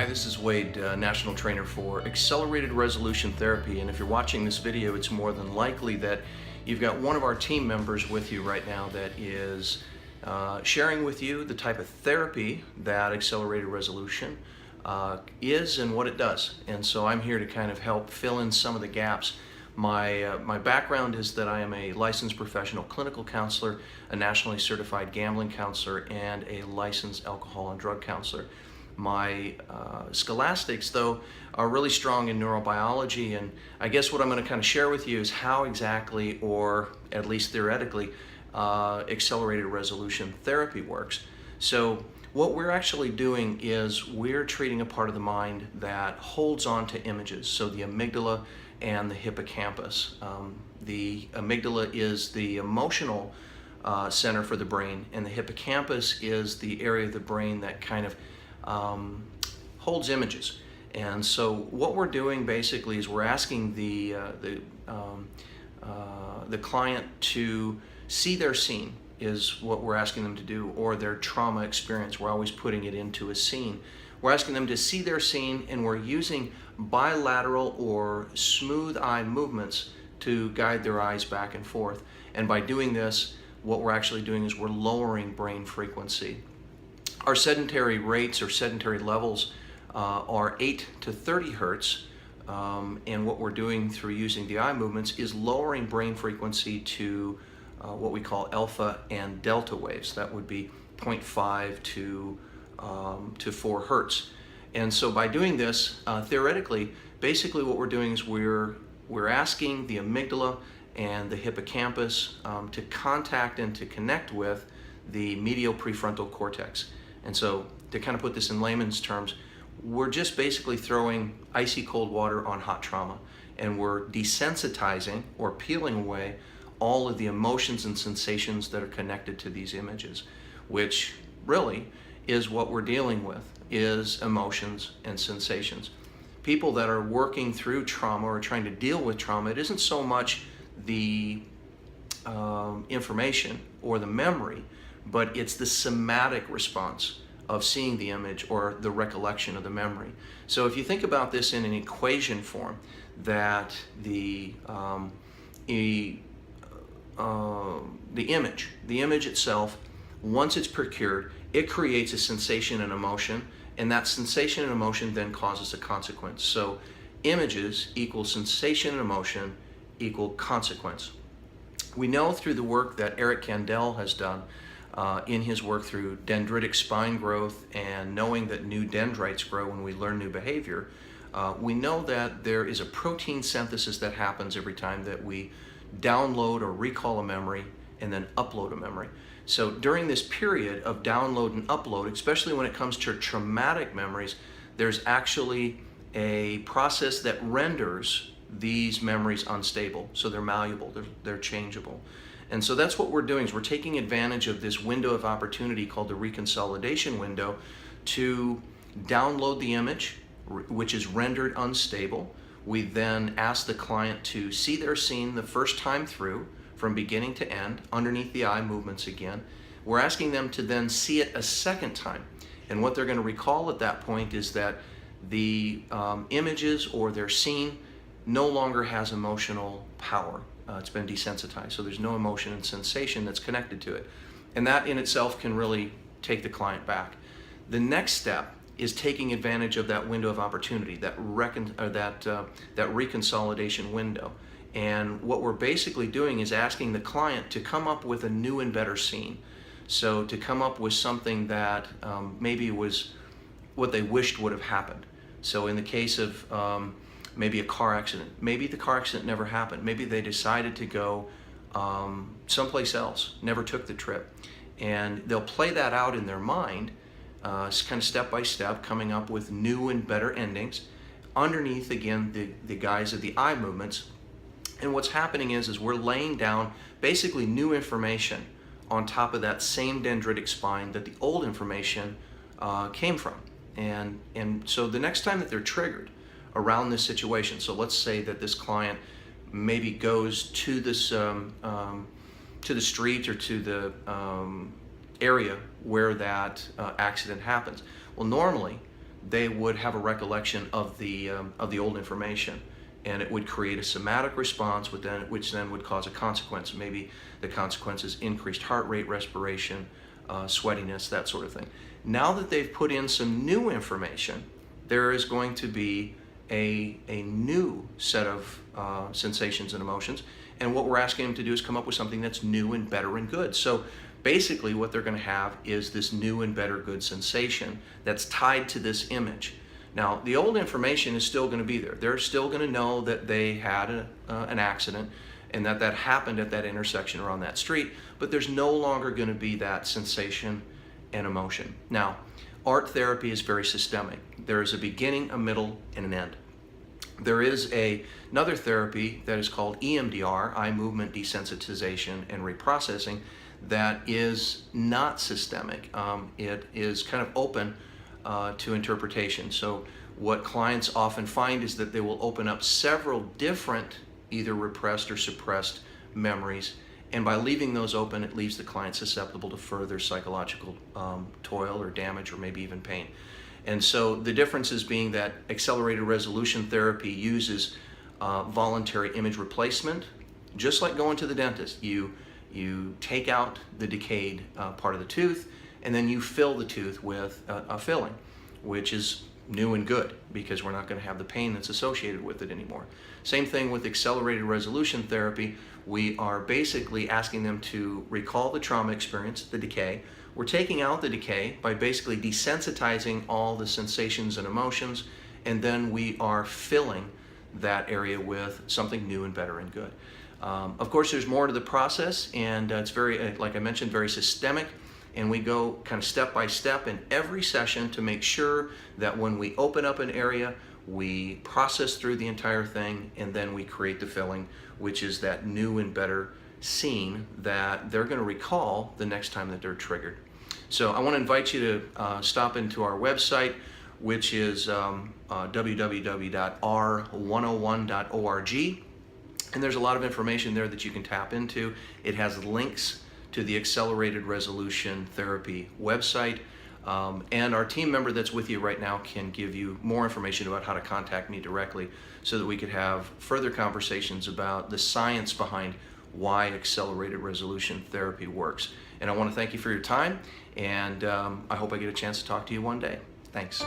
Hi, this is Wade, National Trainer for Accelerated Resolution Therapy, and if you're watching this video, it's more than likely that you've got one of our team members with you right now that is sharing with you the type of therapy that Accelerated Resolution is and what it does. And so I'm here to kind of help fill in some of the gaps. My background is that I am a licensed professional clinical counselor, a nationally certified gambling counselor, and a licensed alcohol and drug counselor. My scholastics, though, are really strong in neurobiology, and I guess what I'm going to kind of share with you is how exactly, or at least theoretically, accelerated resolution therapy works. So what we're actually doing is we're treating a part of the mind that holds on to images, so the amygdala and the hippocampus. The amygdala is the emotional center for the brain, and the hippocampus is the area of the brain that kind of holds images. And so what we're doing basically is we're asking the client to see their scene, is what we're asking them to do, or their trauma experience. We're always putting it into a scene. We're asking them to see their scene, and we're using bilateral or smooth eye movements to guide their eyes back and forth. And by doing this, what we're actually doing is we're lowering brain frequency. Our sedentary rates or sedentary levels are 8 to 30 hertz, and what we're doing through using the eye movements is lowering brain frequency to what we call alpha and delta waves. That would be 0.5 to 4 hertz. And so by doing this, theoretically, basically what we're doing is we're asking the amygdala and the hippocampus to contact and to connect with the medial prefrontal cortex. And so to kind of put this in layman's terms, we're just basically throwing icy cold water on hot trauma, and we're desensitizing or peeling away all of the emotions and sensations that are connected to these images, which really is what we're dealing with, is emotions and sensations. People that are working through trauma or trying to deal with trauma, it isn't so much the information or the memory, but it's the somatic response of seeing the image or the recollection of the memory. So if you think about this in an equation form, that the image itself, once it's procured, it creates a sensation and emotion, and that sensation and emotion then causes a consequence. So images equal sensation and emotion equal consequence. We know through the work that Eric Kandel has done in his work through dendritic spine growth and knowing that new dendrites grow when we learn new behavior, we know that there is a protein synthesis that happens every time that we download or recall a memory and then upload a memory. So during this period of download and upload, especially when it comes to traumatic memories, there's actually a process that renders these memories unstable. So they're malleable, they're changeable. And so that's what we're doing, is we're taking advantage of this window of opportunity called the reconsolidation window to download the image, which is rendered unstable. We then ask the client to see their scene the first time through, from beginning to end, underneath the eye movements again. We're asking them to then see it a second time. And what they're going to recall at that point is that the images or their scene no longer has emotional power. It's been desensitized, so there's no emotion and sensation that's connected to it. And that in itself can really take the client back. The next step is taking advantage of that window of opportunity, that reconsolidation window. And what we're basically doing is asking the client to come up with a new and better scene. So to come up with something that maybe was what they wished would have happened. So in the case of maybe a car accident, maybe the car accident never happened. Maybe they decided to go someplace else, never took the trip. And they'll play that out in their mind, kind of step by step, coming up with new and better endings underneath, again, the guise of the eye movements. And what's happening is we're laying down basically new information on top of that same dendritic spine that the old information came from. And so the next time that they're triggered around this situation, so let's say that this client maybe goes to this to the street or to the area where that accident happens. Well, normally they would have a recollection of the old information, and it would create a somatic response, which then would cause a consequence. Maybe the consequence is increased heart rate, respiration, sweatiness, that sort of thing. Now that they've put in some new information, there is going to be a new set of sensations and emotions, and what we're asking them to do is come up with something that's new and better and good. So basically what they're going to have is this new and better good sensation that's tied to this image. Now, the old information is still going to be there. They're still going to know that they had an accident and that happened at that intersection or on that street, but there's no longer going to be that sensation and emotion. Now, art therapy is very systemic. There is a beginning, a middle, and an end. There is another therapy that is called EMDR, eye movement desensitization and reprocessing, that is not systemic. It is kind of open to interpretation. So what clients often find is that they will open up several different either repressed or suppressed memories, and by leaving those open, it leaves the client susceptible to further psychological toil or damage or maybe even pain. And so the differences being that accelerated resolution therapy uses voluntary image replacement, just like going to the dentist. You take out the decayed part of the tooth, and then you fill the tooth with a filling, which is new and good because we're not going to have the pain that's associated with it anymore. Same thing with accelerated resolution therapy. We are basically asking them to recall the trauma experience, the decay. We're taking out the decay by basically desensitizing all the sensations and emotions, and then we are filling that area with something new and better and good. Of course, there's more to the process, and it's very, like I mentioned, very systemic, and we go kind of step by step in every session to make sure that when we open up an area, we process through the entire thing, and then we create the filling, which is that new and better scene that they're going to recall the next time that they're triggered. So I want to invite you to stop into our website, which is www.r101.org. And there's a lot of information there that you can tap into. It has links to the Accelerated Resolution Therapy website. And our team member that's with you right now can give you more information about how to contact me directly so that we could have further conversations about the science behind why accelerated resolution therapy works. And I want to thank you for your time, and I hope I get a chance to talk to you one day. Thanks.